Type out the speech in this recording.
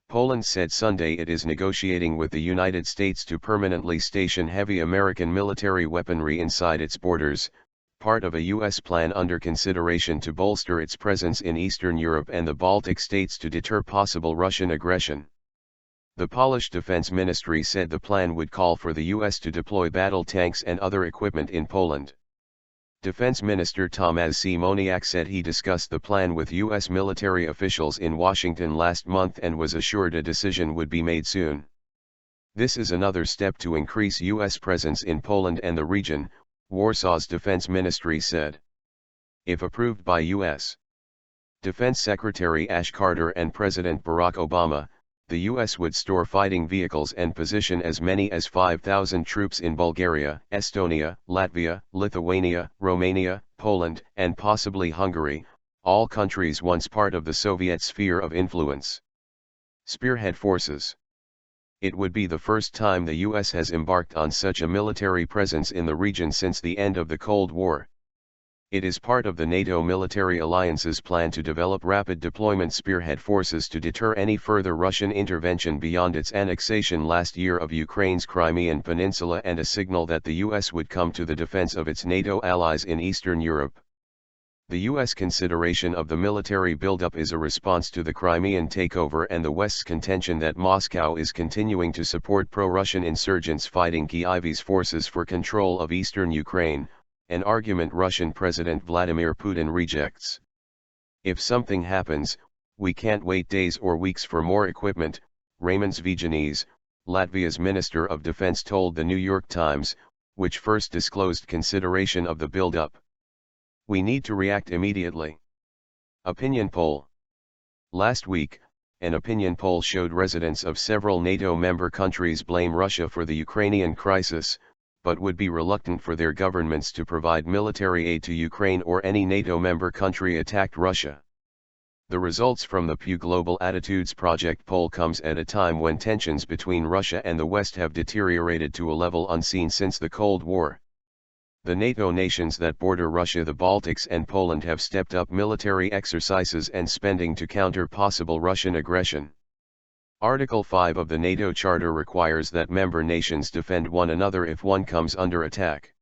Poland said Sunday it is negotiating with the United States to permanently station heavy American military weaponry inside its borders, part of a U.S. plan under consideration to bolster its presence in Eastern Europe and the Baltic states to deter possible Russian aggression. The Polish Defense Ministry said the plan would call for the U.S. to deploy battle tanks and other equipment in Poland. Defense Minister Tomasz Siemoniak said he discussed the plan with U.S. military officials in Washington last month and was assured a decision would be made soon. This is another step to increase U.S. presence in Poland and the region, Warsaw's defense ministry said. If approved by U.S. Defense Secretary Ash Carter and President Barack Obama, the U.S. would store fighting vehicles and position as many as 5,000 troops in Bulgaria, Estonia, Latvia, Lithuania, Romania, Poland, and possibly Hungary, all countries once part of the Soviet sphere of influence. Spearhead forces. It would be the first time the U.S. has embarked on such a military presence in the region since the end of the Cold War. It is part of the NATO military alliance's plan to develop rapid deployment Spearhead forces to deter any further Russian intervention beyond its annexation last year of Ukraine's Crimean peninsula and a signal that the U.S. would come to the defense of its NATO allies in Eastern Europe. The U.S. consideration of the military buildup is a response to the Crimean takeover and the West's contention that Moscow is continuing to support pro-Russian insurgents fighting Kyiv's forces for control of eastern Ukraine, an argument Russian President Vladimir Putin rejects. If something happens, we can't wait days or weeks for more equipment, Raimondas Vigenis, Latvia's Minister of Defense told the New York Times, which first disclosed consideration of the buildup. We need to react immediately. Opinion poll. Last week, an opinion poll showed residents of several NATO member countries blame Russia for the Ukrainian crisis, but would be reluctant for their governments to provide military aid to Ukraine or any NATO member country attacked Russia. The results from the Pew Global Attitudes Project poll comes at a time when tensions between Russia and the West have deteriorated to a level unseen since the Cold War. The NATO nations that border Russia, the Baltics and Poland, have stepped up military exercises and spending to counter possible Russian aggression. Article 5 of the NATO Charter requires that member nations defend one another if one comes under attack.